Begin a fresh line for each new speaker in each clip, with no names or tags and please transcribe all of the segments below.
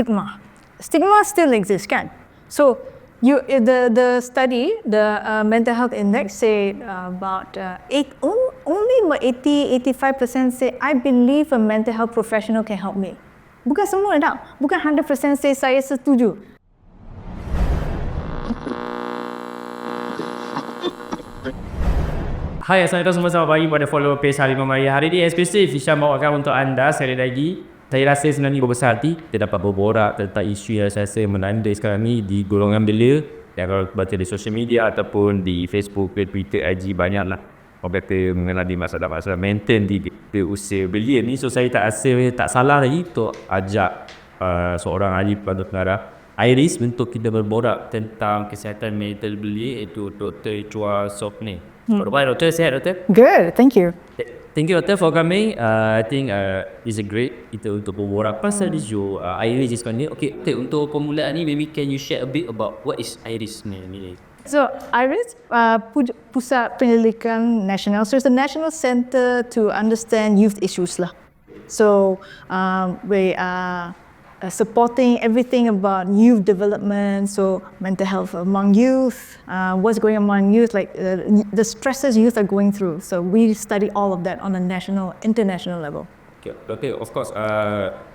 stigma. Stigma still exists, kan? So the study, the mental health index say about only 80-85% say I believe a mental health professional can help me. Bukan semua tak, bukan 100% say saya setuju.
Hai, assalamualaikum semua, selamat pagi pada follower page Ahli mengenai. Hari ini eksklusif Isha bawakan untuk anda sekali lagi. Saya rasa sebenarnya berbesar hati kita dapat berborak tentang isu yang saya rasa melanda sekarang ni di golongan belia. Yang kalau baca di social media ataupun di Facebook, Twitter, IG, banyaklah orang kata mengenai masalah-masalah mental di usia belia ni. So saya tak salah lagi untuk ajak seorang ahli pengarah IYRES untuk kita berborak tentang kesihatan mental belia, iaitu Dr. Chua Sook ni. Baik, Doktor, sihat Doktor?
Good, thank you.
Thank you Doktor for coming. I think it's a great kita untuk berborak pasal isu IYRES sekarang ni. Okay, untuk permulaan ni, maybe can you share a bit about what is IYRES ni?
So IYRES, Pusat Penyelidikan Nasional. So it's the national center to understand youth issues lah. So we are supporting everything about youth development, so mental health among youth, what's going on among youth, like the stresses youth are going through. So we study all of that on a national, international level.
Okay, of course,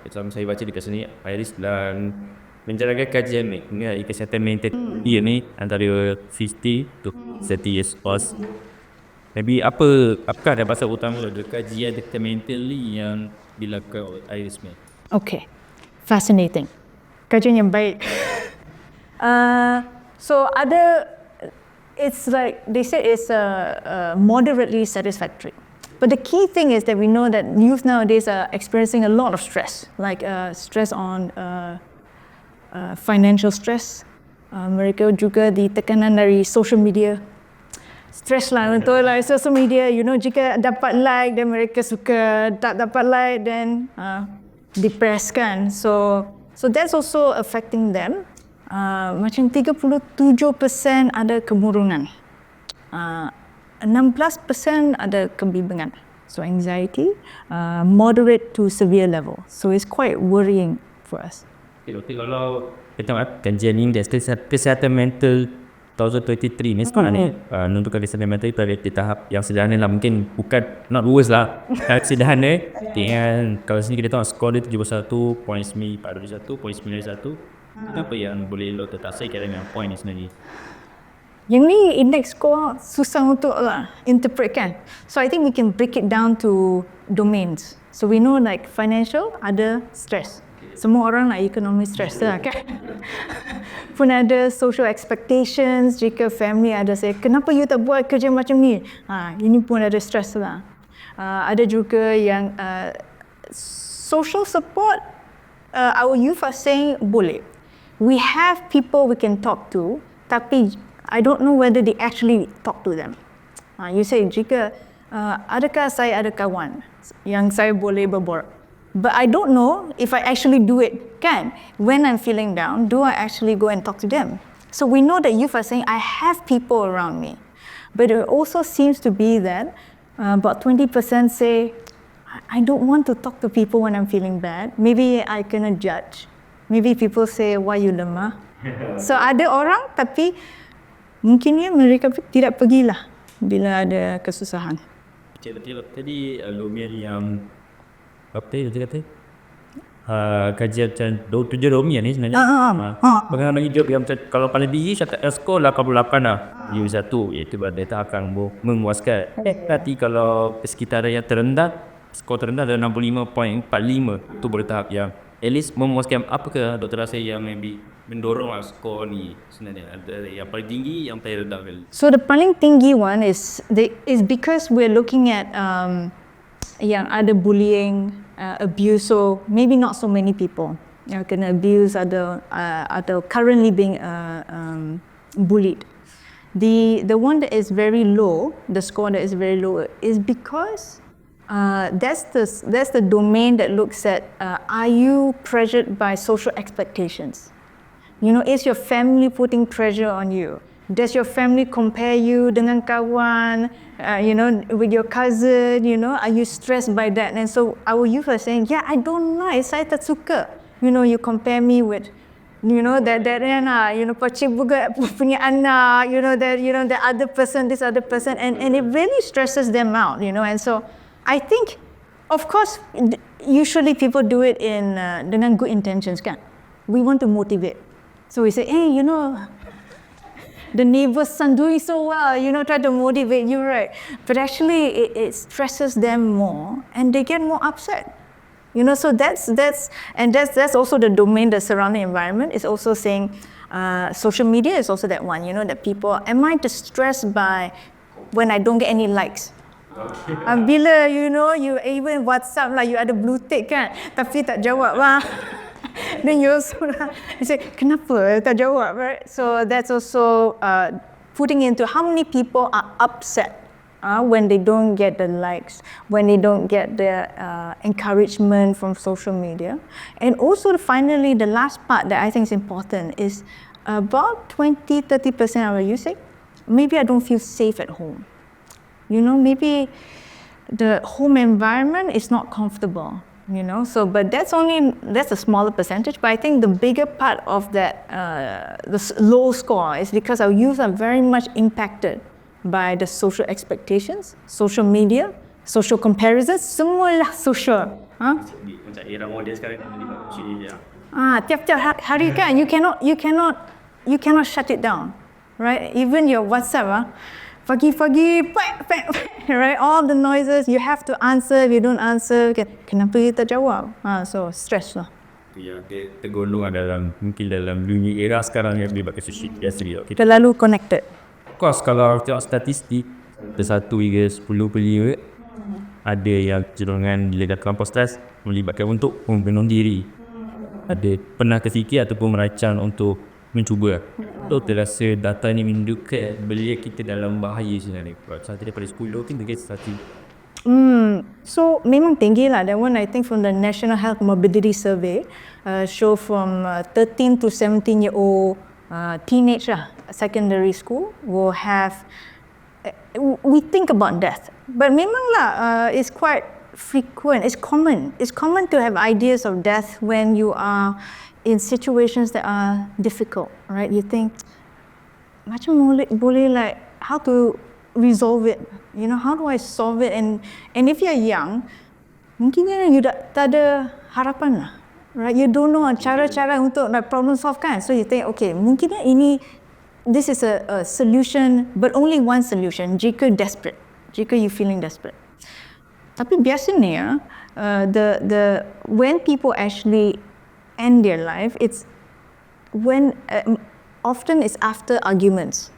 macam saya baca di kat sini, IYRES dan menjalankan kajian mengenai kesihatan mental dia ni antara 50 to 30 years old. Maybe apakah ada pasal utama dari kajian kesihatan mental ni yang dilakukan oleh IYRES ni?
Okay. Fascinating. Kajian yang baik. So it's like they say it's moderately satisfactory. But the key thing is that we know that youth nowadays are experiencing a lot of stress, like stress on financial stress. Mereka juga ditekanan dari social media. Stress lah untuk like social media, you know, jika dapat like dan mereka suka, tak dapat like then depressed kan. So that's also affecting them. Macam 37% ada kemurungan. 16% ada kebimbangan. So anxiety, moderate to severe level. So it's quite worrying for us.
Kalau kita kajian indeks kesihatan mental 2023 ni sekarang ni menentukan kesihatan mental itu ada di tahap yang sederhana lah, mungkin bukan not worse lah, sederhana dengan kalau sini kita tahu skor dia 71.91, apa yang boleh lo tertaksai kira dengan point ni sebenarnya?
Yang ni indeks skor susah untuk interpret kan. So I think we can break it down to domains. So we know like financial ada stress. Semua orang nak ekonomi stress lah kan. Pun ada social expectations, jika family ada say, kenapa you tak buat kerja macam ni? Ini pun ada stress lah. Ada juga yang social support, our youth are saying boleh. We have people we can talk to, tapi I don't know whether they actually talk to them. You say, jika adakah saya ada kawan yang saya boleh berborak? But I don't know if I actually do it, kan? When I'm feeling down, do I actually go and talk to them? So we know that youth are saying, I have people around me. But it also seems to be that about 20% say, I don't want to talk to people when I'm feeling bad. Maybe I kena judge. Maybe people say, why you lemah? So ada orang, tapi mungkinnya mereka tidak pergilah bila ada kesusahan.
Betul. Tadi Lumir yang apa dia kata? Kajian macam 7 Romian ni sebenarnya. Pengalaman hidup yang macam kalau paling tinggi skor 88 lah. U1 iaitu data akan memuaskan. Tapi kalau sekitaran yang terendah, skor terendah ada 65.45, tu bertahap yang at least memuaskan. Apakah doktor rasa yang maybe mendorong skor ni sebenarnya? Ada yang paling tinggi, yang paling rendah.
So the paling tinggi one is because we're looking at yang ada bullying, abuse, so maybe not so many people yang kena abuse atau currently being bullied. The one that is very low, the score that is very low, is because that's the domain that looks at are you pressured by social expectations? You know, is your family putting pressure on you? Does your family compare you dengan kawan, with your cousin, are you stressed by that? And so our youth are saying, yeah, I don't like, saya tak suka. You compare me with, that Pakcik Bugat punya anak, the other person, this other person, and it really stresses them out, and so I think, of course, usually people do it in dengan good intentions, kan? We want to motivate. So we say, hey, the neighbor's son doing so well, try to motivate you, right? But actually, it stresses them more, and they get more upset. So that's also the domain, the surrounding environment. Is also saying, social media is also that one. That people, am I distressed by when I don't get any likes? Bila you even WhatsApp lah, you ada blue tick kan, tapi tak jawab lah. Then you say, kenapa tak jawab, right? So that's also putting into how many people are upset when they don't get the likes, when they don't get the encouragement from social media. And also finally, the last part that I think is important is about 20-30% of our usage, maybe I don't feel safe at home. Maybe the home environment is not comfortable. So but that's a smaller percentage, but I think the bigger part of that the low score is because our youth are very much impacted by the social expectations, social media, social comparisons, semualah social.
Macam era moden sekarang ni.
Tiap-tiap hari kan, you cannot shut it down, right? Even your WhatsApp, pagi-pagi, right? All the noises, you have to answer. If you don't answer, kenapa kita jawab? So stress lah.
Ya, tergolong mungkin dalam dunia era sekarang yang melibatkan social media.
Terlalu connected.
Of course, kalau tengok statistik, 1 hingga 10 per ada yang kecenderungan bila dah terlampau stres melibatkan untuk membunuh diri. Ada pernah terfikir ataupun merancang untuk mencuba. So terasa data ni menunjukkan belia kita dalam bahaya sebenarnya. Satu daripada 10 kita get satu.
So memang tinggi lah. That one I think from the National Health Mobility Survey show from 13 to 17-year-old teenage secondary school will have, we think about death. But memang lah, it's quite frequent, it's common. It's common to have ideas of death when you are in situations that are difficult, right? You think, macam boleh like, how to resolve it? How do I solve it? And if you're young, mungkin you tak ada harapan lah, right? You don't know cara-cara untuk like problem solve kan? So you think, okay, mungkin this is a solution, but only one solution, jika desperate, jika you feeling desperate. Tapi biasanya, when people actually end their life, it's when often it's after arguments,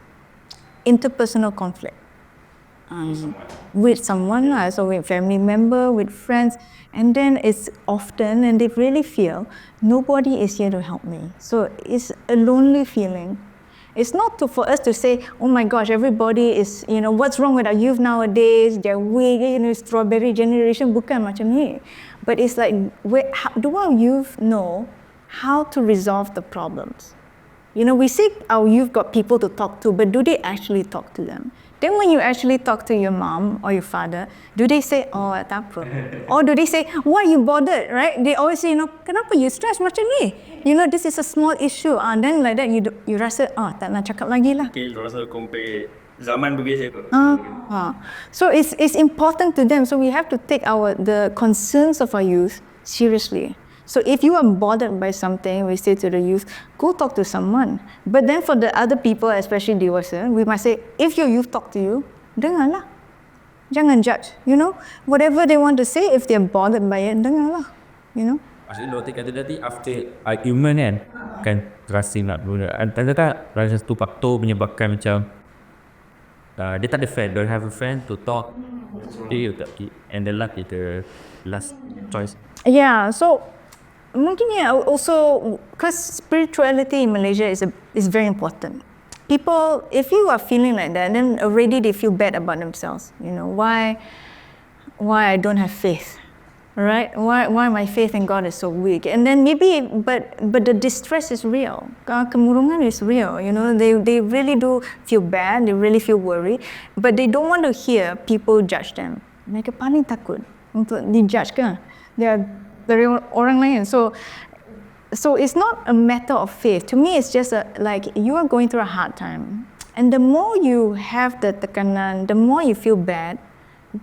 interpersonal conflict with someone, so with family member, with friends, and then it's often, and they really feel nobody is here to help me. So it's a lonely feeling. It's not for us to say, oh my gosh, everybody is, what's wrong with our youth nowadays? They're weak, strawberry generation, bukan macam ni. But it's like, do our youth know how to resolve the problems? We see our youth got people to talk to, but do they actually talk to them? Then when you actually talk to your mom or your father, do they say, oh, tak apa? Or do they say, why you bothered, right? They always say, kenapa you stress macam ni? This is a small issue. Then like that, you rasa, tak nak cakap lagi lah.
Okay, rasa compare zaman berbeza.
So it's important to them. So we have to take the concerns of our youth seriously. So if you are bothered by something, we say to the youth, go talk to someone. But then for the other people, especially dewasa, we must say, if your youth talk to you, dengarlah. Jangan judge, Whatever they want to say, if they're bothered by it, dengarlah,
Maksudnya doktor kata tadi, after argument kan terasa nak berulang. Antara tak, rasa satu faktor menyebabkan macam dia tak ada friend, don't have a friend to talk. And the luck is the last choice.
Yeah, so mungkin also because spirituality in Malaysia is very important. People, if you are feeling like that, then already they feel bad about themselves. Why I don't have faith, right? Why my faith in God is so weak? And then maybe, but the distress is real. Kemurungan is real. They really do feel bad. They really feel worried, but they don't want to hear people judge them. Mereka paling takut untuk dijudge kan? Dari orang lain. So So it's not a matter of faith. To me, it's just like you are going through a hard time. And the more you have the tekanan, the more you feel bad,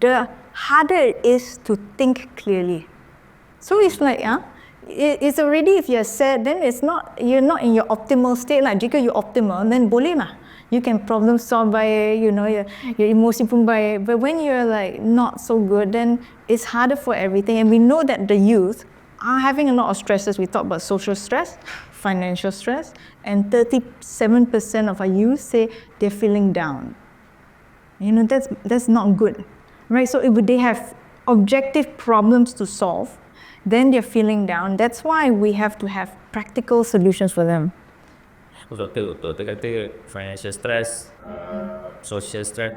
the harder it is to think clearly. So it's like, it's already, if you're sad, then you're not in your optimal state. Like, jika you're optimal, then boleh lah. You can problem solve by, your emosi pun baik. But when you're like not so good, then it's harder for everything. And we know that the youth are having a lot of stresses. We talk about social stress, financial stress, and 37% of our youth say they're feeling down. That's not good, right? So if they have objective problems to solve, then they're feeling down. That's why we have to have practical solutions for them.
Betul kata financial stress, social stress.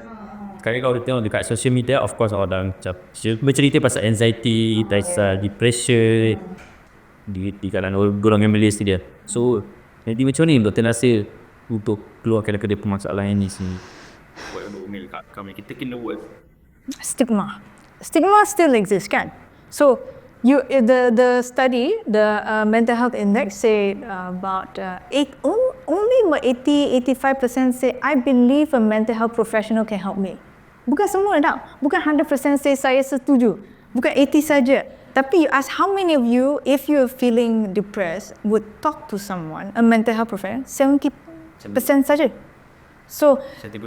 Sekarang kalau kita tengok dekat social media, of course orang macam bercerita pasal anxiety, pasal depression di kalangan golongan Belia dia. So, jadi macam ni doktor rasa untuk keluarkan daripada permasalahan ini sini? Buat untuk kami kita kena buat. Stigma
still exists, kan? So the study, the mental health index say about only 80-85% say I believe a mental health professional can help me. Bukan semua tau. Bukan 100% say saya setuju. Bukan 80 saja. Tapi you ask how many of you, if you're feeling depressed, would talk to someone, a mental health professional? 70% saja. So
70%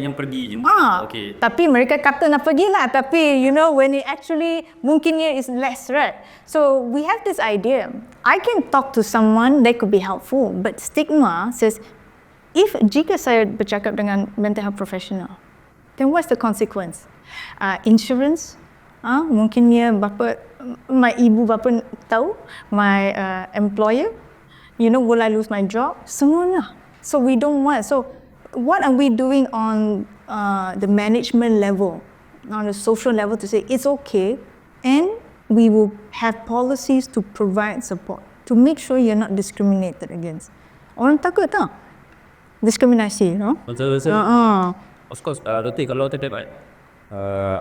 yang pergi je.
Okay. Tapi mereka kata nak pergi lah. Tapi when it actually mungkinnya is less, right? So we have this idea. I can talk to someone that could be helpful. But stigma says, jika saya bercakap dengan mental health professional, then what's the consequence? Insurance, mungkinnya my ibu bapa tahu, my employer, will I lose my job? Semua. So we don't want. So what are we doing on the management level, on the social level to say it's okay, and we will have policies to provide support to make sure you're not discriminated against. Orang takut tak? Diskriminasi,
Betul. Of course, doktor, kalau kita dapat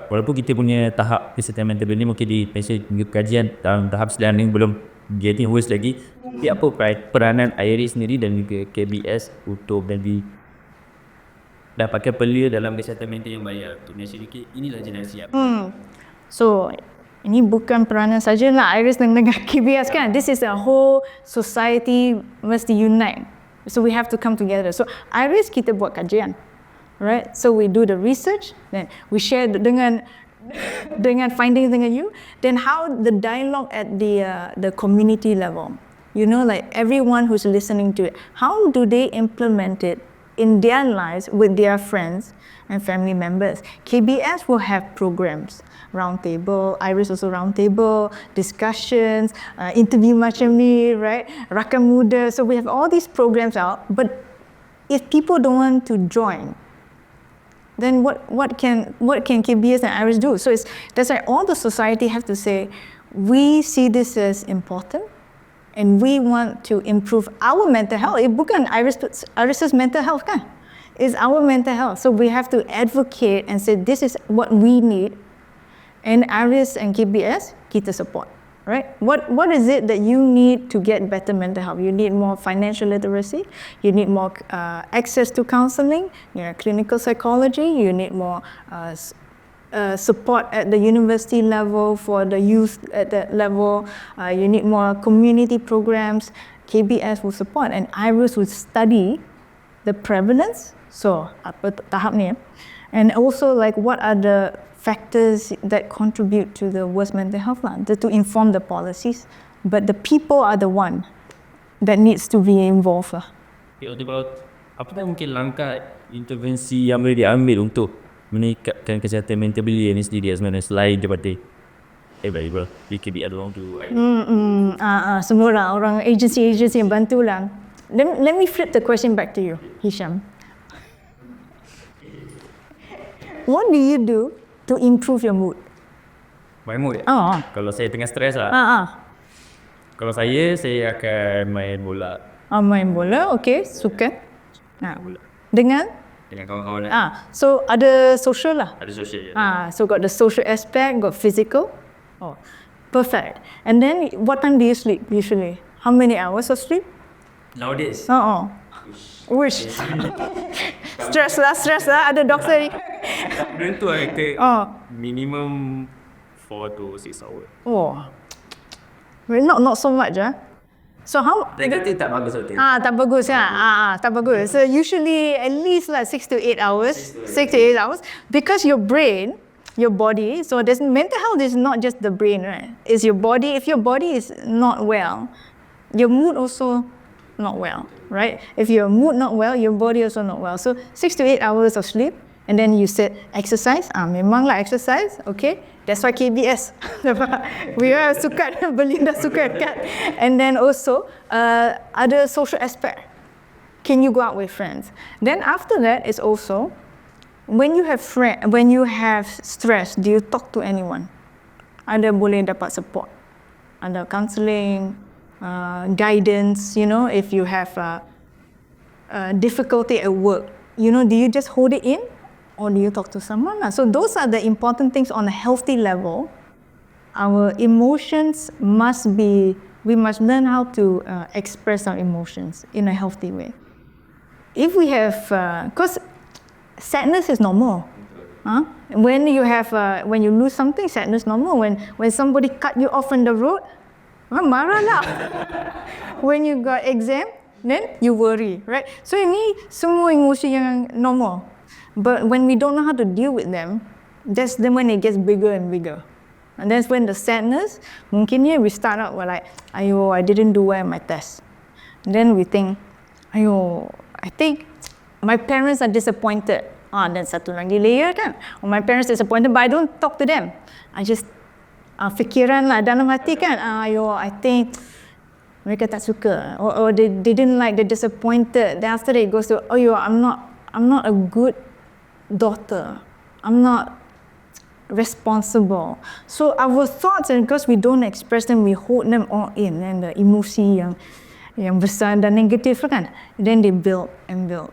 walaupun kita punya tahap kesihatan mental ni mungkin di Malaysia kajian dalam tahap sedang ni belum getting worse lagi. Tapi apa peranan IYRES sendiri dan juga KBS untuk dapatkan belia dalam kesihatan mental yang baik? Untuk Malaysia sedikit, inilah generasi apa?
So, ini bukan peranan sajalah IYRES dengan KBS, kan? This is a whole society mesti unite. So we have to come together. So IYRES kita buat kajian. Right, so we do the research, then we share dengan findings dengan you. Then how the dialogue at the community level, like everyone who's listening to it, how do they implement it in their lives with their friends and family members? KBS will have programs, roundtable, IYRES also roundtable, discussions, interview macam ni, right? Rakan muda. So we have all these programs out, but if people don't want to join, then what can KBS and IYRES do? So that's why all the society have to say, we see this as important, and we want to improve our mental health. Bukan IYRES's mental health, kan? It's our mental health. So we have to advocate and say this is what we need, and IYRES and KBS kita support. Right? What is it that you need to get better mental health? You need more financial literacy. You need more access to counseling, clinical psychology. You need more support at the university level for the youth at that level. You need more community programs. KBS will support, and IYRES will study the prevalence. So apa tahap ni? And also like what are the factors that contribute to the worst mental health to inform the policies, but the people are the one that needs to be involved lah.
Apa mungkin langkah intervensi yang boleh diambil untuk meningkatkan kesihatan mental belia ni sendiri sebenarnya selain daripada bro, we can be along to
semua orang agency yang bantu lah. Let me flip the question back to you, Hisham. What do you do to improve your mood?
My mood? Kalau saya tengah stres lah. Kalau saya akan main bola.
Main bola, okay. Sukan. Dengan
kawan-kawan.
So ada social lah.
Ada social.
So got the social aspect, got physical. Perfect. And then what time do you sleep usually? How many hours of sleep?
Nowadays.
Wish. Stress lah. Ada doktor ni.
Belum tu kita minimum 4 to 6 hours.
Well, not so much So how?
Dia tak bagus betul.
Tak bagus tak bagus. So usually at least like 6 to 8 hours. 6 to 8 hours because your brain, your body, so there's mental health is not just the brain, right? It's your body. If your body is not well, your mood also not well, right? If your mood not well, your body also not well. So 6 to 8 hours of sleep, and then you said exercise. Memanglah exercise, okay? That's why KBS. We are Sukan, Belinda Sukan kan. And then also other social aspect. Can you go out with friends? Then after that is also when you have stress, do you talk to anyone? Ada boleh dapat support. Ada counselling, guidance, if you have difficulty at work, do you just hold it in or do you talk to someone? So those are the important things on a healthy level. Our emotions we must learn how to express our emotions in a healthy way. If we have, because sadness is normal. When you lose something, sadness normal. When somebody cut you off on the road, marah lah. When you got exam, then you worry, right? So ini semua emosi yang normal. But when we don't know how to deal with them, that's then when it gets bigger and bigger. And that's when the sadness, mungkinnya we start out with like, I didn't do well in my test. And then we think, I think my parents are disappointed. Dan satu lagi layer kan. My parents disappointed, but I don't talk to them. I just fikiran lah dalam hati kan. I think mereka tak suka, or they didn't like, they're disappointed. Then after that it goes to, I'm not a good daughter. I'm not responsible. So our thoughts, and because we don't express them, we hold them all in, and the emosi yang besar dan negatif kan, then they build and build.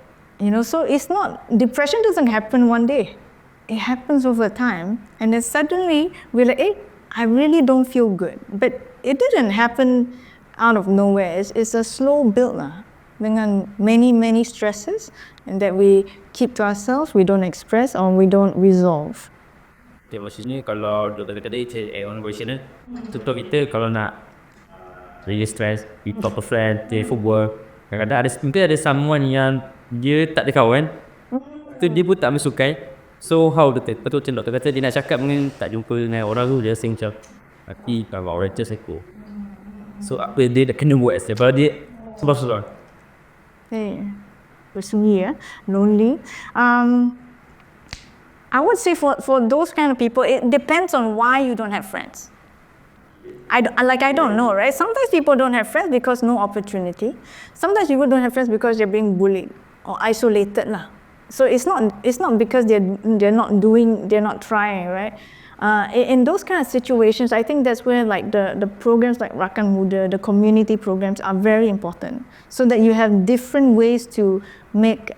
So it's not, depression doesn't happen one day. It happens over time, and then suddenly we're like, I really don't feel good. But it didn't happen out of nowhere. It's a slow build lah, dengan many stresses, and that we keep to ourselves, we don't express or we don't resolve.
Maksudnya kalau doktor kata on question tutor kita kalau nak really stress, we talk to friend, for work. Kadang-kadang mungkin ada someone yang dia tak ada kawan, tu dia pun tak mesukai. So how betul doktor kata dia nak cakap dengan tak jumpa dengan orang tu, dia sing macam tapi kalau orang tu psycho. So apa dia dah kena buat sebab dia sebab
bersunyi lonely. I would say for those kind of people, it depends on why you don't have friends. I don't know, right? Sometimes people don't have friends because no opportunity. Sometimes people don't have friends because they're being bullied or isolated lah. So it's not because they're not trying, right? In those kind of situations, I think that's where like the programs like Rakan Muda, the community programs are very important, so that you have different ways to make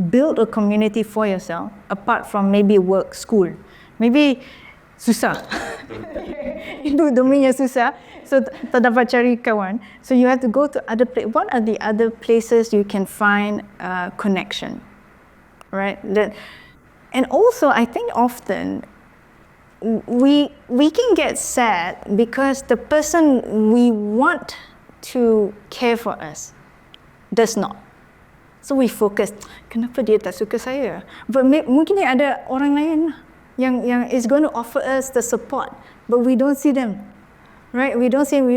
build a community for yourself apart from maybe work, school. Maybe susah. Itu domainnya susah. So tak dapat cari kawan. So you have to go to other places. What are the other places you can find connection, right? And also, I think often we can get sad because the person we want to care for us does not. So we focus, kenapa dia tak suka saya? But mungkin ada orang lain yang is going to offer us the support, but we don't see them, right? We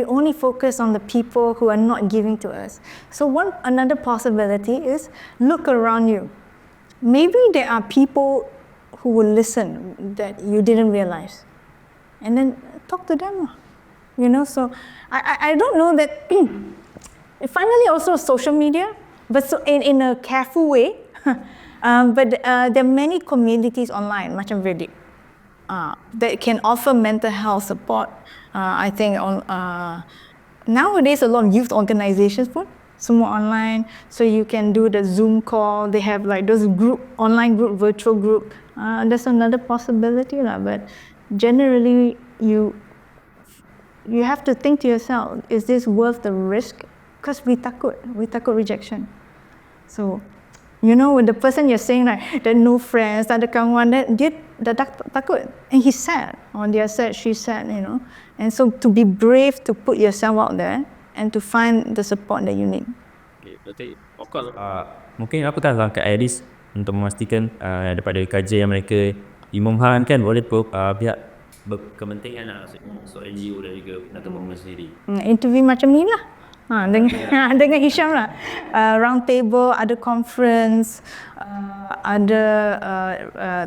only focus on the people who are not giving to us. So another possibility is look around you. Maybe there are people who will listen that you didn't realize, and then talk to them. So I don't know that. Finally, also social media, but so in a careful way. But there are many communities online, macam Reddit, that can offer mental health support. I think nowadays a lot of youth organizations pun semua online, so you can do the Zoom call. They have like those online group, virtual group. That's another possibility lah. But generally, you have to think to yourself, is this worth the risk? Because we takut rejection. So, you know, with the person you're saying like, that no friends, tak ada kawan, dia dah takut. And he's sad, or they're sad, she's sad, you know. And so to be brave to put yourself out there and to find the support that you need.
Okay, berarti of course mungkin apa kan langkah IYRES untuk memastikan daripada kajian yang mereka dimomhankan oleh pihak berkementerian so NGO dan juga atau pembangunan sendiri.
Interview macam ni lah. Dengan Hisham lah. Round table, ada conference, ada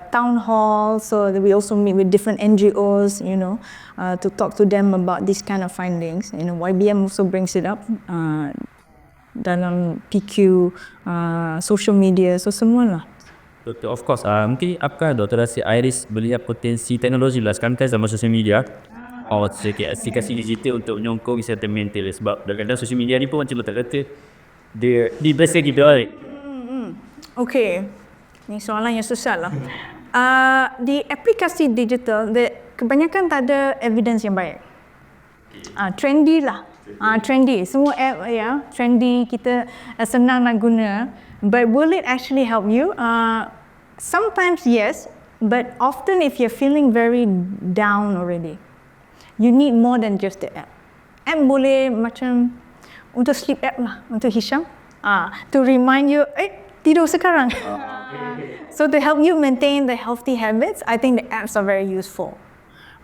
town hall. So we also meet with different NGOs, you know, to talk to them about this kind of findings. You know, YBM also brings it up dalam PQ, social media, so semua lah.
Betul, of course. Mungkin apakah Dr. rasa IYRES melihat potensi teknologi lah sekarang kan zaman sosial media aplikasi digital untuk menyokong kesihatan mental, sebab kadang-kadang sosial media ni pun macam letak kata dia berasa dibalik.
Okay, ni soalan yang susah lah. Di aplikasi digital, kebanyakan tak ada evidence yang baik. Trendy lah. Trendy. Semua app trendy, kita senang nak guna. But will it actually help you? Sometimes yes, but often if you're feeling very down already, you need more than just the app. App boleh macam untuk sleep app lah, untuk Hisham. To remind you, tidur sekarang. So to help you maintain the healthy habits, I think the apps are very useful,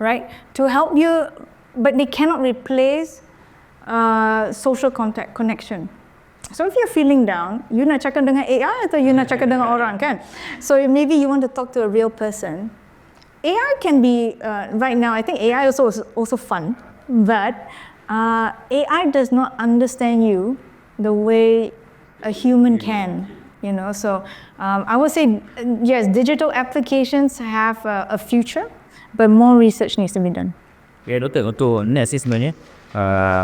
right? To help you, but they cannot replace social connection. So if you're feeling down, you nak cakap dengan AI atau you nak cakap dengan orang kan? So maybe you want to talk to a real person. AI can be, right now, I think AI is also fun, but AI does not understand you the way a human can, you know. So I would say, yes, digital applications have a future, but more research needs to be done.
Okay, Doktor, untuk next sebenarnya,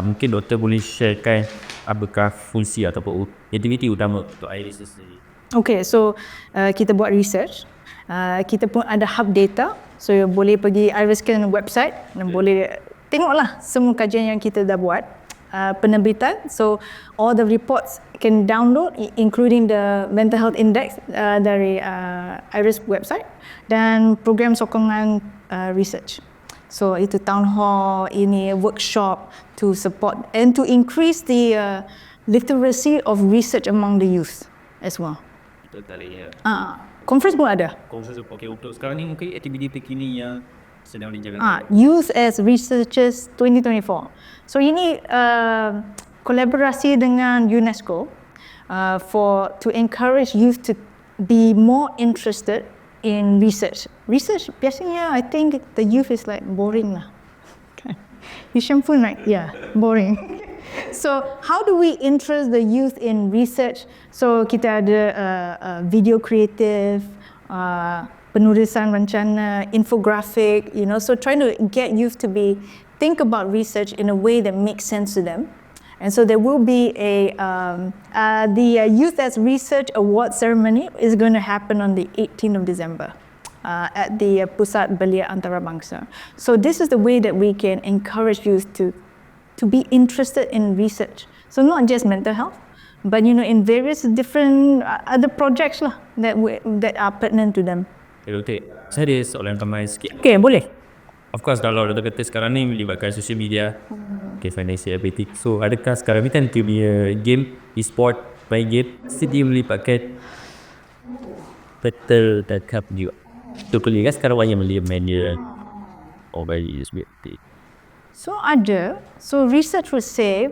mungkin Doktor boleh sharekan apakah fungsi ataupun aktiviti utama untuk IYRES sendiri.
Okay, so kita buat research. Kita pun ada hub data, so boleh pergi IYRES website dan boleh tengoklah semua kajian yang kita dah buat. Penerbitan, so all the reports can download, including the mental health index dari IYRES website, dan program sokongan research. So itu town hall, ini workshop to support and to increase the literacy of research among the youth as well. Conference pun ada.
Conference, okay, untuk sekarang ni mungkin aktiviti terkini yang sedang dijalankan.
Youth as Researchers 2024. So ini kolaborasi dengan UNESCO to encourage youth to be more interested in research. Research biasanya I think the youth is like boring lah. Hisham pun like boring. So how do we interest the youth in research? So kita ada video creative, penulisan rencana, infographic, you know, so trying to get youth to think about research in a way that makes sense to them. And so there will be the Youth as Research Award ceremony is going to happen on the 18th of December at the Pusat Belia Antarabangsa. So this is the way that we can encourage youth to be interested in research. So not just mental health, but you know, in various different other projects lah that are pertinent to them.
Okay, Doktor, saya ada soalan tambahan sikit.
Okay, boleh.
Of course, kalau Doktor kata sekarang ni melibatkan social media, okay, financial ability. So, adakah sekarang ni kan punya game, e-sport, main game, dia melibatkan betul dan cup juga. Betul kan sekarang banyak main dia. Oh, very seperti.
So ada. So research will say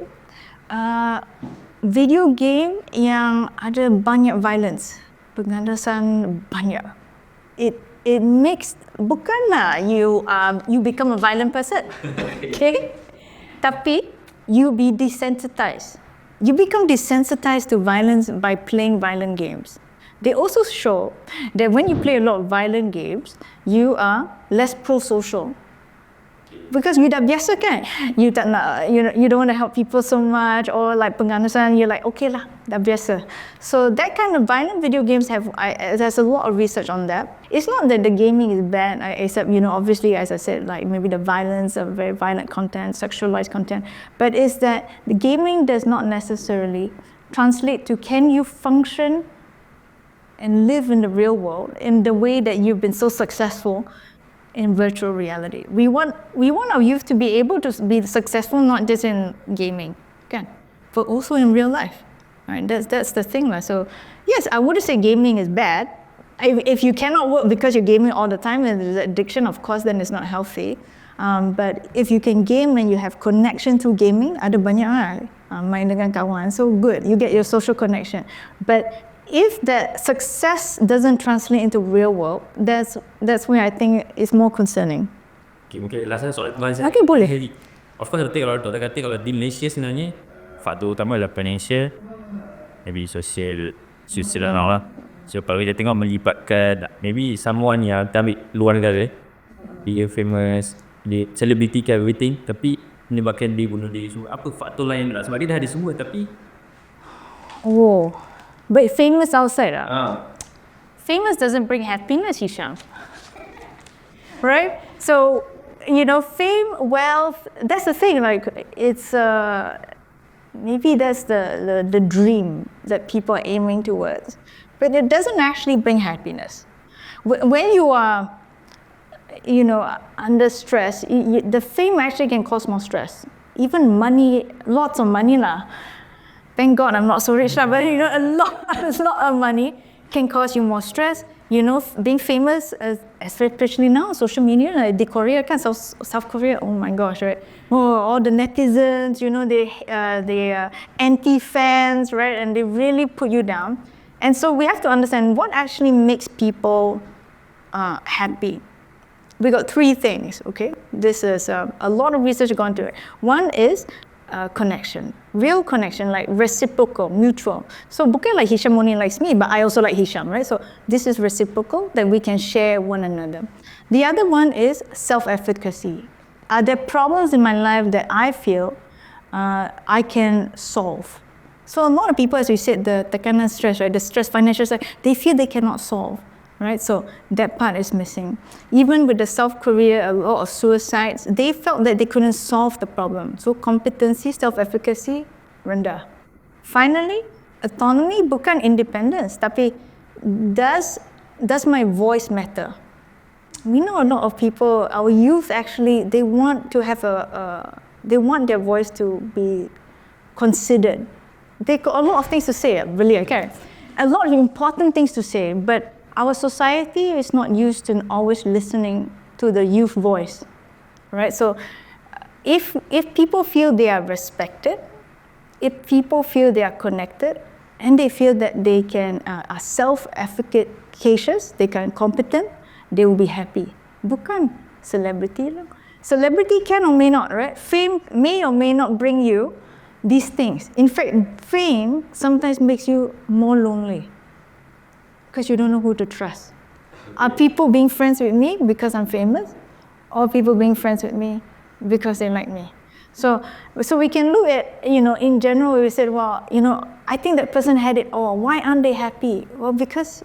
video game yang ada banyak violence, penganasan banyak. It makes, bukanlah you become a violent person, okay? Tapi you be desensitized. You become desensitized to violence by playing violent games. They also show that when you play a lot of violent games, you are less pro-social. Because you dah biasa kan, you tak nak, you don't want to help people so much, or like penganusan, you're like okay lah, dah biasa. So that kind of violent video games there's a lot of research on that. It's not that the gaming is bad, except obviously as I said, like maybe the violence of very violent content, sexualized content, but it's that the gaming does not necessarily translate to can you function and live in the real world in the way that you've been so successful in virtual reality. We want our youth to be able to be successful not just in gaming, kan, but also in real life. Right? That's the thing lah. So yes, I wouldn't say gaming is bad. If you cannot work because you're gaming all the time and there's addiction, of course, then it's not healthy. But if you can game and you have connection through gaming, ada banyak lah main dengan kawan, so good. You get your social connection. But if that success doesn't translate into real world, that's where I think it's more concerning.
Okay, mungkin last soalan saya.
Okay, boleh.
Of course, kalau kata kalau di Malaysia sebenarnya faktor utama adalah financial, maybe sosial lah. So kalau kita tengok melibatkan maybe someone yang ambil luar negara, dia famous, dia celebrity ke everything, tapi menyebabkan dia bunuh diri. So apa faktor lain lah? Sebab dia dah ada semua tapi
but famous outside famous doesn't bring happiness, Hisham. Right? So, fame, wealth, that's the thing, like it's maybe that's the dream that people are aiming towards. But it doesn't actually bring happiness. When you are under stress, the fame actually can cause more stress. Even money, lots of money lah. Thank God I'm not so rich lah, but a lot of money can cause you more stress. Being famous, especially now, social media, like the Korea kan, South Korea, oh my gosh, right? All the netizens, they anti-fans, right? And they really put you down. And so we have to understand what actually makes people happy. We got three things, okay? This is a lot of research gone to it. One is connection, real connection, like reciprocal, mutual. So bukan like Hisham only likes me, but I also like Hisham, right? So this is reciprocal, that we can share one another. The other one is self-efficacy. Are there problems in my life that I feel I can solve? So a lot of people, as we said, the tekanan stress, right? The stress, financial stress, they feel they cannot solve. Right, so that part is missing. Even with the South Korea, a lot of suicides, they felt that they couldn't solve the problem. So competency, self-efficacy, rendah. Finally, autonomy bukan independence, tapi does my voice matter? We know a lot of people, our youth actually, they want to have they want their voice to be considered. They got a lot of things to say, really, okay? A lot of important things to say, but our society is not used to always listening to the youth voice, right? So if people feel they are respected, if people feel they are connected, and they feel that they are self-efficacious, they can competent, they will be happy. Bukan celebrity lah. Celebrity can or may not, right? Fame may or may not bring you these things. In fact, fame sometimes makes you more lonely, because you don't know who to trust. Are people being friends with me because I'm famous? Or people being friends with me because they like me? So we can look at, in general, we said, well, I think that person had it all. Why aren't they happy? Well, because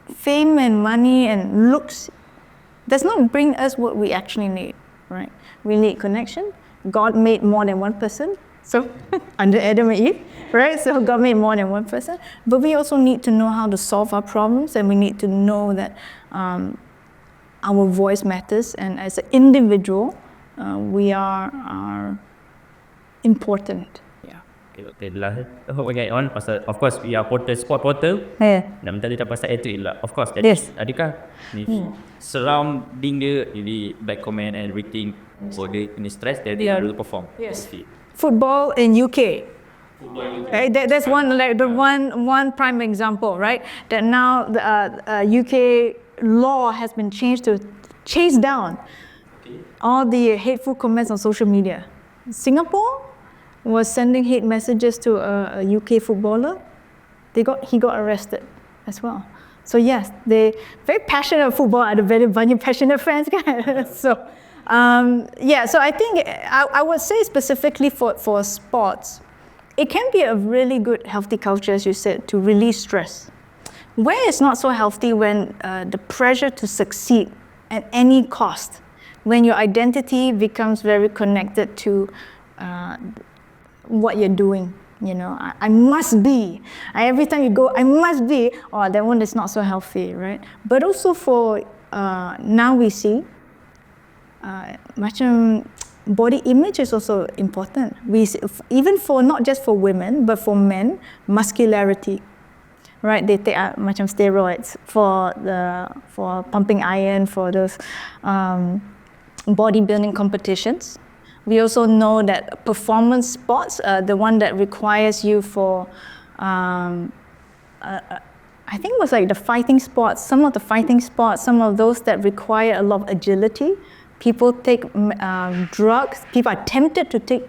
fame and money and looks does not bring us what we actually need, right? We need connection. God made more than one person. So, under Adam and Eve, right? So God made more than one person. But we also need to know how to solve our problems, and we need to know that our voice matters, and as an individual, we are important.
Yeah. Okay, last. Okay, on pasal, of course, we are sport portal.
Yeah.
Dan tadi kita pasal athlete lah. Of course,
Yes.
adakah surrounding dia, jadi bad comment and everything, so dia kena stress, dia harus perform.
Yes. Football in UK. Right? That's one prime example, right? That now the UK law has been changed to chase down all the hateful comments on social media. Singapore was sending hate messages to a UK footballer. He got arrested as well. So yes, they very passionate about football. Ada very banyak passionate fans kan. So So I think I would say specifically for sports, it can be a really good healthy culture, as you said, to release stress. Where it's not so healthy when the pressure to succeed at any cost, when your identity becomes very connected to what you're doing. You know, I must be. Every time you go, I must be. Oh, that one is not so healthy, right? But also for now we see, macam body image is also important. We see, even for not just for women, but for men, muscularity. Right, they take macam steroids for pumping iron, for those bodybuilding competitions. We also know that performance sports, the one that requires you for, I think it was like the fighting sports, some of the fighting sports, some of those that require a lot of agility. People take drugs, people are tempted to take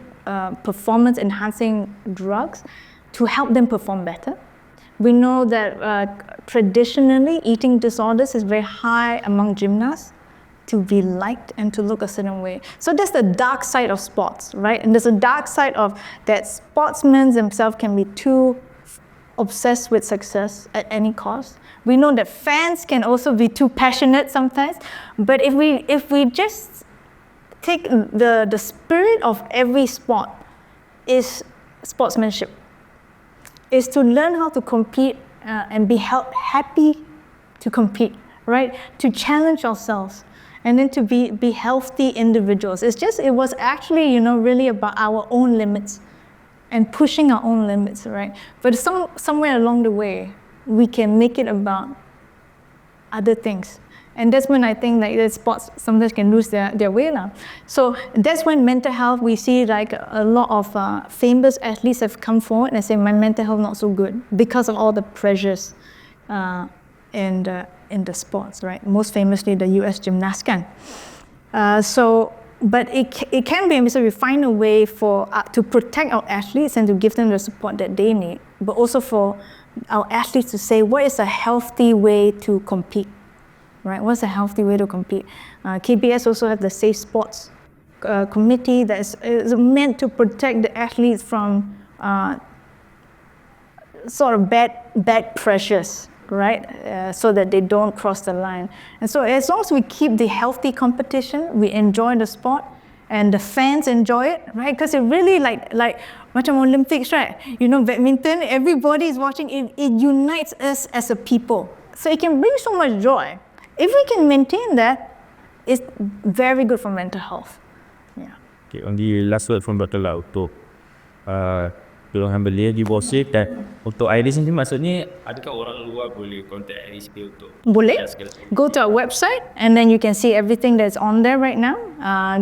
performance enhancing drugs to help them perform better. We know that traditionally eating disorders is very high among gymnasts, to be liked and to look a certain way. So that's the dark side of sports, right? And there's a dark side of that sportsmen themselves can be too obsessed with success at any cost. We know that fans can also be too passionate sometimes, but if we just take the spirit of every sport is sportsmanship. Is to learn how to compete and be happy to compete, right? To challenge ourselves and then to be healthy individuals. It was actually, really about our own limits and pushing our own limits, right? But somewhere along the way, we can make it about other things. And that's when I think like the sports sometimes can lose their way now. So that's when mental health, we see like a lot of famous athletes have come forward and say, my mental health not so good because of all the pressures in the sports, right? Most famously, the US gymnast can. But it can be, so we find a way to protect our athletes and to give them the support that they need, but also for our athletes to say, what is a healthy way to compete? Right? What's a healthy way to compete? KBS also have the Safe Sports Committee that is meant to protect the athletes from sort of bad pressures, right? So that they don't cross the line. And so as long as we keep the healthy competition, we enjoy the sport, and the fans enjoy it, right? Because it really like macam Olympics, right? Badminton, everybody is watching. It unites us as a people. So it can bring so much joy. If we can maintain that, it's very good for mental health. Yeah.
Okay, on the last word from Dr. Lau untuk Golongan Belia di Bosik, dan untuk IYRES ni maksudnya adakah orang luar boleh contact IYRES untuk
boleh go to our website and then you can see everything that's on there right now.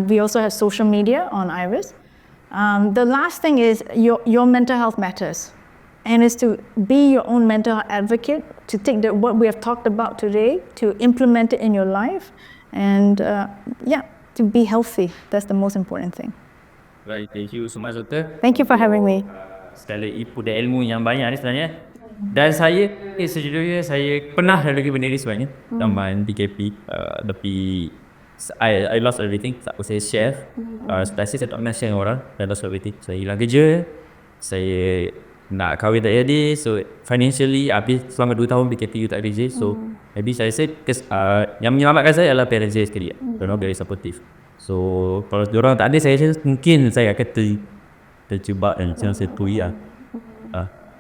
We also have social media on IYRES. The last thing is your mental health matters. And is to be your own mental health advocate, to take what we have talked about today, to implement it in your life, and to be healthy. That's the most important thing.
Right, thank you so much, Doktor.
Thank you for having me.
Segala input dan ilmu yang banyak ni sebenarnya. Dan sejujurnya saya pernah lagi benda ni sebenarnya. Zaman PKP, tapi I lost everything. Tak apa saya share. Saya tak pernah share dengan orang. I lost everything. Saya hilang kerja. Saya nak kahwin tak jadi, so financially habis selama 2 tahun PKP tak kerja, so maybe saya said yang menyelamatkan saya adalah parents saya sekali, very supportive. So kalau diorang tak ada, saya rasa mungkin saya akan terjebak dan macam saya tui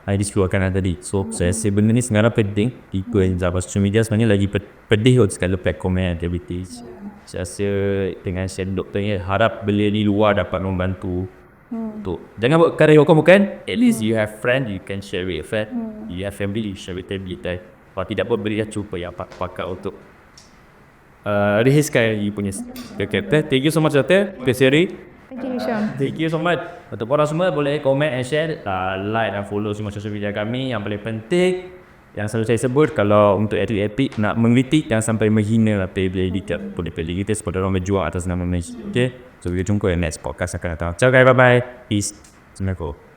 IDs keluarkan tadi. So saya rasa benda ni sebenarnya penting. People yang zaman social media sebenarnya lagi pedih untuk segala platform activities. Saya rasa dengan share doktor ni, harap belia ni luar dapat membantu. Jangan buat perkara yang bukan. At least you have friend, you can share with your friend. You have family, you share with family. Kalau tidak pun berilah cuba yang pakar untuk rehiskan you punya kata. Thank you so much, Doktor. Thank
you, Sean.
Thank you so much. Untuk korang semua boleh komen and share, like dan follow semua social media kami. Yang paling penting, yang selalu saya sebut, kalau untuk epic nak mengkritik, jangan sampai menghina pelbagai kita sebab orang berjuang atas nama Malaysia. Okay, so kita jumpa di next podcast akan datang. Ciao guys, bye bye, peace. Assalamualaikum.